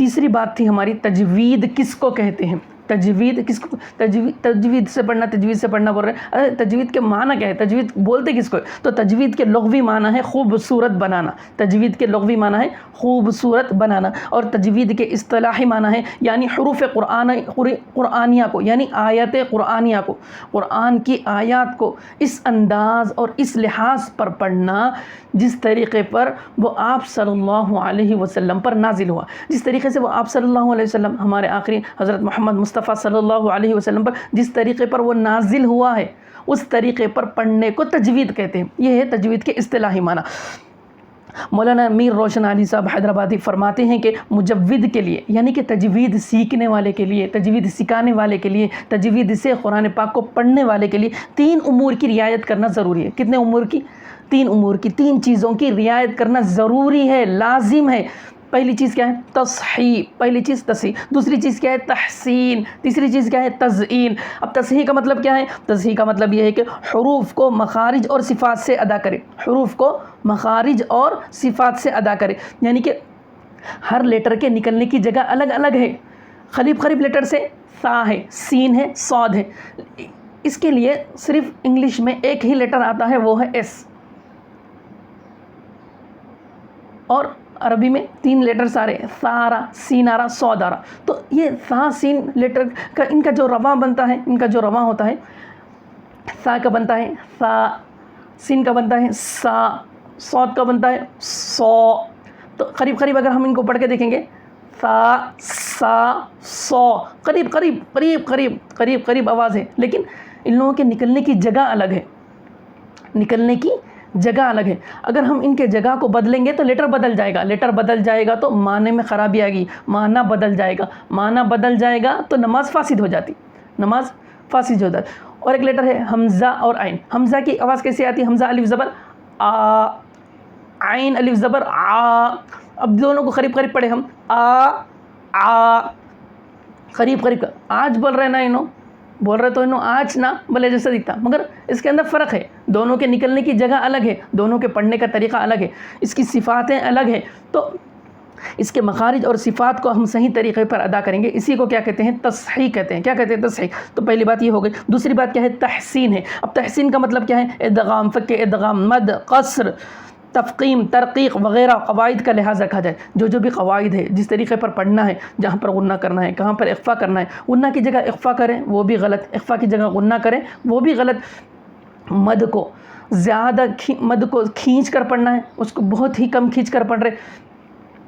تیسری بات تھی ہماری تجوید کس کو کہتے ہیں. تجوید کس کو, تجوید سے پڑھنا بول رہے ہیں. ارے تجوید کے معنی کیا ہے؟ تجوید بولتے کس کو ہے؟ تو تجوید کے لغوی معنی ہے خوبصورت بنانا. تجوید کے لغوی معنی ہے خوبصورت بنانا. اور تجوید کے اصطلاحی معنی ہے یعنی حروف قرآنیہ کو، یعنی آیات قرآنیہ کو، قرآن کی آیات کو اس انداز اور اس لحاظ پر پڑھنا جس طریقے پر وہ آپ صلی اللہ علیہ وسلم پر نازل ہوا. جس طریقے سے وہ آپ صلی اللہ علیہ وسلم، ہمارے آخری حضرت محمد مصطفیٰ صلی اللہ علیہ وسلم پر جس طریقے پر وہ نازل ہوا ہے، اس طریقے پر پڑھنے کو تجوید کہتے ہیں. یہ ہے تجوید کے اصطلاحی معنی. مولانا میر روشن علی صاحب حیدرآبادی فرماتے ہیں کہ مجود کے لیے، یعنی کہ تجوید سیکھنے والے کے لیے، تجوید سکھانے والے کے لیے، تجوید سے قرآن پاک کو پڑھنے والے کے لیے 3 امور کی رعایت کرنا ضروری ہے. کتنے امور کی؟ 3 امور کی، 3 چیزوں کی رعایت کرنا ضروری ہے، لازم ہے. پہلی چیز کیا ہے؟ تصحیح. پہلی چیز تصحیح. دوسری چیز کیا ہے؟ تحسین. تیسری چیز کیا ہے؟ تزئین. اب تصحیح کا مطلب کیا ہے؟ تصحیح کا مطلب یہ ہے کہ حروف کو مخارج اور صفات سے ادا کرے. حروف کو مخارج اور صفات سے ادا کرے، یعنی کہ ہر لیٹر کے نکلنے کی جگہ الگ الگ ہے. قریب لیٹر سے سا ہے، سین ہے، صاد ہے. اس کے لیے صرف انگلش میں ایک ہی لیٹر آتا ہے، وہ ہے ایس. اور عربی میں 3 لیٹرز آ رہے ہیں، سا آ رہا، سین آ رہا، صاد آ رہا. تو یہ سا سین لیٹر کا ان کا جو رواں بنتا ہے، ان کا جو رواں ہوتا ہے، سا کا بنتا ہے سا، سین کا بنتا ہے سا، صاد کا بنتا ہے سو. تو قریب اگر ہم ان کو پڑھ کے دیکھیں گے، سا سا سو، قریب آواز ہے، لیکن ان لوگوں کے نکلنے کی جگہ الگ ہے. نکلنے کی جگہ الگ ہے. اگر ہم ان کے جگہ کو بدلیں گے تو لیٹر بدل جائے گا. لیٹر بدل جائے گا تو معنی میں خرابی آئے گی. معنی بدل جائے گا. معنی بدل جائے گا تو نماز فاسد ہو جاتی. نماز فاسد ہو جاتی. اور ایک لیٹر ہے حمزہ اور عین. حمزہ کی آواز کیسے آتی ہے؟ حمزہ الف زبر آ، عین الف زبر آ. اب دونوں کو قریب پڑھے ہم، آ قریب. آج بول رہے نا انہوں، بول رہے تو انہوں آج نہ بلے جیسا دکھتا، مگر اس کے اندر فرق ہے. دونوں کے نکلنے کی جگہ الگ ہے، دونوں کے پڑھنے کا طریقہ الگ ہے، اس کی صفاتیں الگ ہیں. تو اس کے مخارج اور صفات کو ہم صحیح طریقے پر ادا کریں گے. اسی کو کیا کہتے ہیں؟ تصحیح کہتے ہیں. کیا کہتے ہیں؟ تصحیح. تو پہلی بات یہ ہو گئی. دوسری بات کیا ہے؟ تحسین ہے. اب تحسین کا مطلب کیا ہے؟ ادغام، فک ادغام، مد، قصر، تفخیم، ترقیق وغیرہ قواعد کا لحاظ رکھا جائے. جو بھی قواعد ہے، جس طریقے پر پڑھنا ہے، جہاں پر غنہ کرنا ہے، کہاں پر اخفا کرنا ہے، غنہ کی جگہ اخفا کریں وہ بھی غلط، اخفا کی جگہ غنہ کریں وہ بھی غلط. مد کو زیادہ مد کو کھینچ کر پڑھنا ہے، اس کو بہت ہی کم کھینچ کر پڑھ رہے.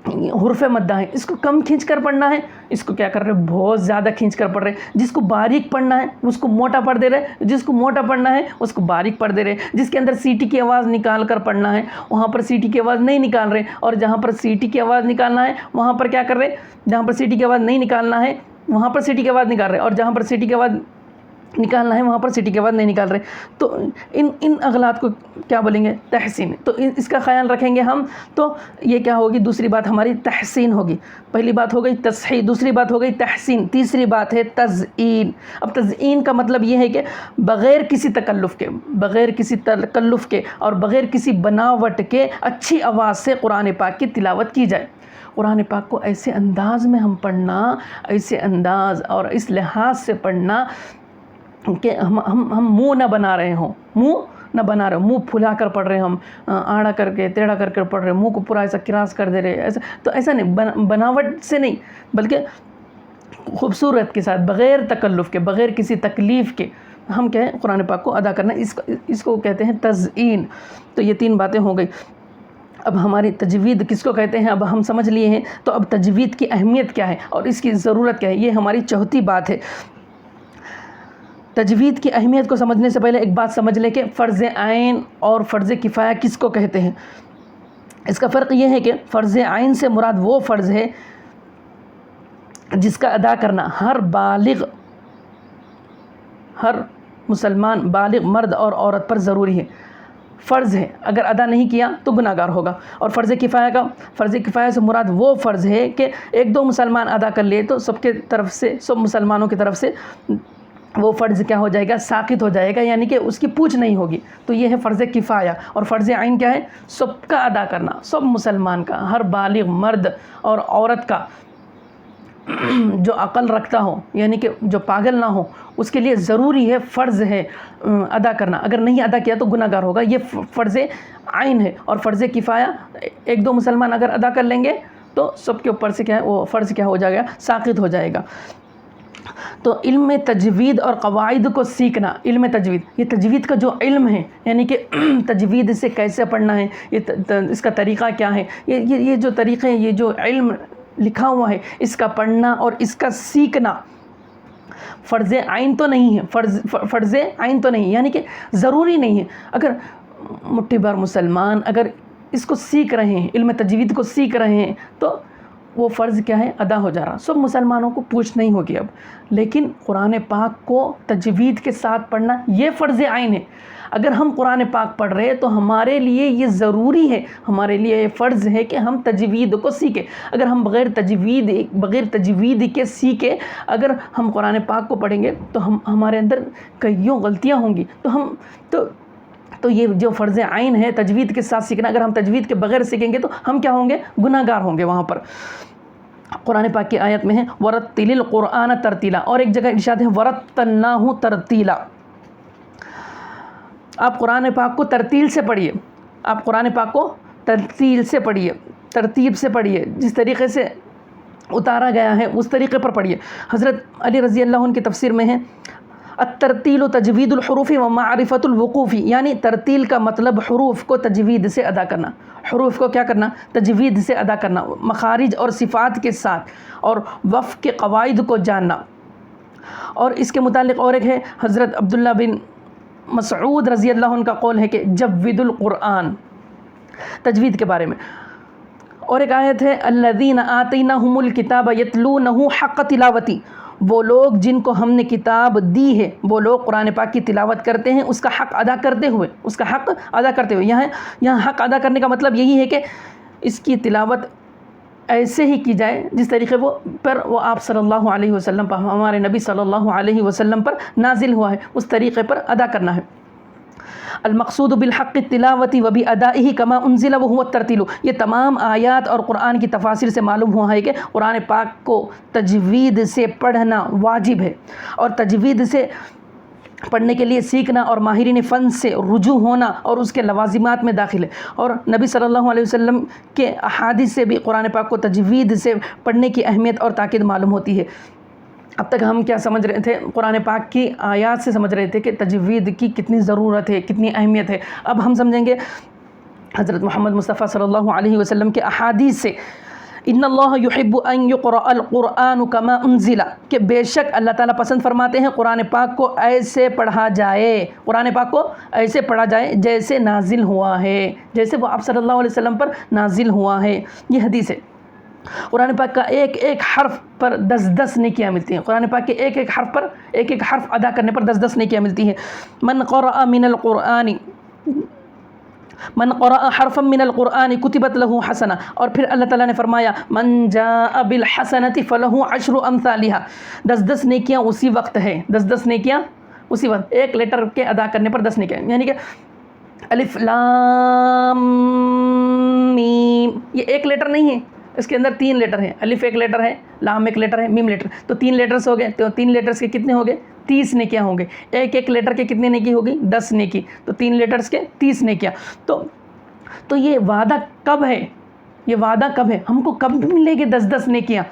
حرف مدہ ہے، اس کو کم کھینچ کر پڑھنا ہے، اس کو کیا کر رہے؟ بہت زیادہ کھینچ کر پڑھ رہے. جس کو باریک پڑھنا ہے اس کو موٹا پڑھ دے رہے، جس کو موٹا پڑھنا ہے اس کو باریک پڑھ دے رہے. جس کے اندر سیٹی کی آواز نکال کر پڑھنا ہے وہاں پر سیٹی کی آواز نہیں نکال رہے، اور جہاں پر سیٹی کی آواز نکالنا ہے وہاں پر کیا کر رہے؟ جہاں پر سیٹی کی آواز نہیں نکالنا ہے وہاں پر سیٹی کی آواز نکال رہے، اور جہاں پر سیٹی کی آواز نکالنا ہے وہاں پر سیٹی کے بعد نہیں نکال رہے. تو ان اغلاط کو کیا بولیں گے؟ تحسین. تو اس کا خیال رکھیں گے ہم. تو یہ کیا ہوگی؟ دوسری بات ہماری تحسین ہوگی. پہلی بات ہو گئی تصحیح، دوسری بات ہو گئی تحسین، تیسری بات ہے تزئین. اب تزئین کا مطلب یہ ہے کہ بغیر کسی تکلف کے اور بغیر کسی بناوٹ کے اچھی آواز سے قرآن پاک کی تلاوت کی جائے. قرآن پاک کو ایسے انداز میں ہم پڑھنا، ایسے انداز اور اس لحاظ سے پڑھنا کہ ہم منہ نہ بنا رہے ہوں، منہ پھلا کر پڑھ رہے ہم، آڑا کر کے ٹیڑھا کر کے پڑھ رہے، منہ کو پورا ایسا کراس کر دے رہے. ایسا تو ایسا نہیں، بناوٹ سے نہیں، بلکہ خوبصورت کے ساتھ، بغیر تکلف کے، بغیر کسی تکلیف کے ہم کیا ہے قرآن پاک کو ادا کرنا. اس کو کہتے ہیں تزئین. تو یہ 3 باتیں ہو گئی. اب ہماری تجوید کس کو کہتے ہیں اب ہم سمجھ لیے ہیں. تو اب تجوید کی اہمیت کیا ہے اور اس کی ضرورت کیا ہے، یہ ہماری چوتھی بات ہے. تجوید کی اہمیت کو سمجھنے سے پہلے ایک بات سمجھ لیں کہ فرض عین اور فرض کفایہ کس کو کہتے ہیں. اس کا فرق یہ ہے کہ فرض عین سے مراد وہ فرض ہے جس کا ادا کرنا ہر بالغ، ہر مسلمان بالغ مرد اور عورت پر ضروری ہے، فرض ہے. اگر ادا نہیں کیا تو گناہ گار ہوگا. اور فرض کفایہ سے مراد وہ فرض ہے کہ 1-2 مسلمان ادا کر لیے تو سب مسلمانوں کی طرف سے وہ فرض کیا ہو جائے گا؟ ساقط ہو جائے گا، یعنی کہ اس کی پوچھ نہیں ہوگی. تو یہ ہے فرض کفایہ. اور فرض عین کیا ہے؟ سب کا ادا کرنا، سب مسلمان کا، ہر بالغ مرد اور عورت کا جو عقل رکھتا ہو یعنی کہ جو پاگل نہ ہو اس کے لیے ضروری ہے، فرض ہے ادا کرنا. اگر نہیں ادا کیا تو گناہ گار ہوگا. یہ فرض عین ہے. اور فرض کفایہ ایک دو مسلمان اگر ادا کر لیں گے تو سب کے اوپر سے کیا ہے وہ فرض کیا ہو جائے گا، ساقط ہو جائے گا. تو علم تجوید اور قواعد کو سیکھنا، علم تجوید یہ تجوید کا جو علم ہے یعنی کہ تجوید سے کیسے پڑھنا ہے، اس کا طریقہ کیا ہے، یہ جو طریقے ہیں، یہ جو علم لکھا ہوا ہے اس کا پڑھنا اور اس کا سیکھنا فرض عین تو نہیں ہے. فرض عین تو نہیں یعنی کہ ضروری نہیں ہے. اگر مٹھی بھر مسلمان اگر اس کو سیکھ رہے ہیں، علم تجوید کو سیکھ رہے ہیں تو وہ فرض کیا ہے، ادا ہو جا رہا. سب مسلمانوں کو پوچھ نہیں ہوگی اب. لیکن قرآن پاک کو تجوید کے ساتھ پڑھنا یہ فرض عین ہے. اگر ہم قرآن پاک پڑھ رہے ہیں تو ہمارے لیے یہ ضروری ہے، ہمارے لیے یہ فرض ہے کہ ہم تجوید کو سیکھیں. اگر ہم بغیر تجوید کے سیکھے اگر ہم قرآن پاک کو پڑھیں گے تو ہمارے اندر کئیوں غلطیاں ہوں گی. تو یہ جو فرض عین ہے تجوید کے ساتھ سیکھنا، اگر ہم تجوید کے بغیر سیکھیں گے تو ہم کیا ہوں گے، گناہ گار ہوں گے. وہاں پر قرآن پاک کی آیت میں ہے وَرَتِّلِ الْقُرْآنَ تَرْتِيلًا، اور ایک جگہ ارشاد ہے وَرَتَّلْنَاهُ تَرْتِيلًا. آپ قرآن پاک کو ترتیل سے پڑھیے، آپ قرآن پاک کو ترتیل سے پڑھیے، ترتیب سے پڑھیے، جس طریقے سے اتارا گیا ہے اس طریقے پر پڑھیے. حضرت علی رضی اللہ عنہ کی تفسیر میں ہے الترتیل تجوید الحروف و معرفت الوقوف، یعنی ترتیل کا مطلب حروف کو تجوید سے ادا کرنا، حروف کو کیا کرنا، تجوید سے ادا کرنا، مخارج اور صفات کے ساتھ، اور وقف کے قواعد کو جاننا. اور اس کے متعلق اور ایک ہے حضرت عبداللہ بن مسعود رضی اللہ عنہ کا قول ہے کہ جود القرآن، تجوید کے بارے میں. اور ایک آیت ہے الذین آتیناہم الکتاب یتلونہ حق تلاوتی، وہ لوگ جن کو ہم نے کتاب دی ہے وہ لوگ قرآن پاک کی تلاوت کرتے ہیں اس کا حق ادا کرتے ہوئے، اس کا حق ادا کرتے ہوئے. یہاں حق ادا کرنے کا مطلب یہی ہے کہ اس کی تلاوت ایسے ہی کی جائے جس طریقے پر وہ آپ صلی اللہ علیہ وسلم پر، ہمارے نبی صلی اللہ علیہ وسلم پر نازل ہوا ہے، اس طریقے پر ادا کرنا ہے. المقصود بالحق التلاوتی و بادائہ کما انزل وهو الترتیل، یہ تمام آیات اور قرآن کی تفاسیر سے معلوم ہوا ہے کہ قرآن پاک کو تجوید سے پڑھنا واجب ہے، اور تجوید سے پڑھنے کے لیے سیکھنا اور ماہرین فن سے رجوع ہونا اور اس کے لوازمات میں داخل ہے. اور نبی صلی اللہ علیہ وسلم کے احادیث سے بھی قرآن پاک کو تجوید سے پڑھنے کی اہمیت اور تاکید معلوم ہوتی ہے. اب تک ہم کیا سمجھ رہے تھے، قرآن پاک کی آیات سے سمجھ رہے تھے کہ تجوید کی کتنی ضرورت ہے، کتنی اہمیت ہے. اب ہم سمجھیں گے حضرت محمد مصطفیٰ صلی اللہ علیہ وسلم کے احادیث سے ان اللہ یحب ان یقرأ القرآن کما انزل، کہ بے شک اللہ تعالیٰ پسند فرماتے ہیں قرآن پاک کو ایسے پڑھا جائے، قرآن پاک کو ایسے پڑھا جائے جیسے نازل ہوا ہے، جیسے وہ آپ صلی اللہ علیہ وسلم پر نازل ہوا ہے. یہ حدیث ہے. قرآن پاک کا ایک ایک حرف پر 10 نیکیاں ملتی ہیں. قرآن پاک کے ایک ایک حرف پر، ایک ایک حرف ادا کرنے پر 10 نیکیاں ملتی ہیں. من قرأ من القرآن، من قرأ حرفا من القرآن کتبت له حسنہ. اور پھر اللہ تعالیٰ نے فرمایا من جاء بالحسنة فله 10 امثالها، 10 نیکیاں اسی وقت ہے، 10 نیکیاں اسی وقت، ایک لیٹر کے ادا کرنے پر 10 نیکیاں. یعنی کہ الف لام میم یہ ایک لیٹر نہیں ہے، اس کے اندر 3 لیٹر ہیں. الف ایک لیٹر ہے، لام ایک لیٹر ہے، میم لیٹر. تو 3 لیٹرز ہو گئے، تو 3 لیٹرز کے کتنے ہو گئے، 30 نیکیاں ہوں گے. ایک ایک لیٹر کے کتنے نیکی ہوگی، 10 نیکی. تو 3 لیٹرز کے 30 نیکیاں. تو یہ وعدہ کب ہے، یہ وعدہ کب ہے، ہم کو کب ملے گی 10 نیکیاں،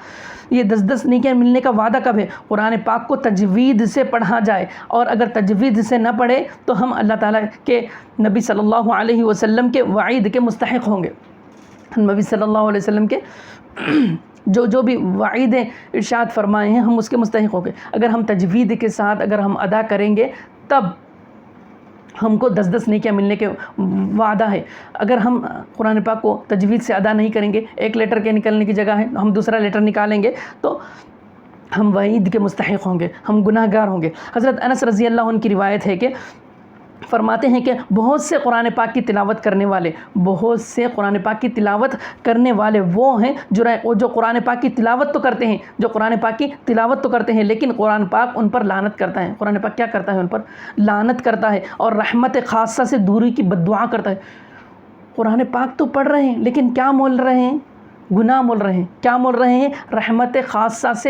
یہ 10 نیکیاں ملنے کا وعدہ کب ہے، قرآن پاک کو تجوید سے پڑھا جائے. اور اگر تجوید سے نہ پڑھے تو ہم اللہ تعالیٰ کے نبی صلی اللہ علیہ وسلم کے وعید کے مستحق ہوں گے. نبی صلی اللہ علیہ وسلم کے جو بھی وعیدیں ارشاد فرمائے ہیں ہم اس کے مستحق ہوں گے. اگر ہم تجوید کے ساتھ اگر ہم ادا کریں گے تب ہم کو 10 نیکیاں ملنے کے وعدہ ہے. اگر ہم قرآن پاک کو تجوید سے ادا نہیں کریں گے، ایک لیٹر کے نکلنے کی جگہ ہے ہم دوسرا لیٹر نکالیں گے تو ہم وعید کے مستحق ہوں گے، ہم گناہ گار ہوں گے. حضرت انس رضی اللہ عنہ کی روایت ہے کہ فرماتے ہیں کہ بہت سے قرآن پاک کی تلاوت کرنے والے، بہت سے قرآن پاک کی تلاوت کرنے والے وہ ہیں جو قرآن پاک کی تلاوت تو کرتے ہیں، جو قرآن پاک کی تلاوت تو کرتے ہیں لیکن قرآن پاک ان پر لعنت کرتا ہے. قرآن پاک کیا کرتا ہے، ان پر لعنت کرتا ہے اور رحمت خاصہ سے دوری کی بد دعا کرتا ہے. قرآن پاک تو پڑھ رہے ہیں لیکن کیا بول رہے ہیں، گناہ مول رہے ہیں. کیا مول رہے ہیں؟ رحمت خاصہ سے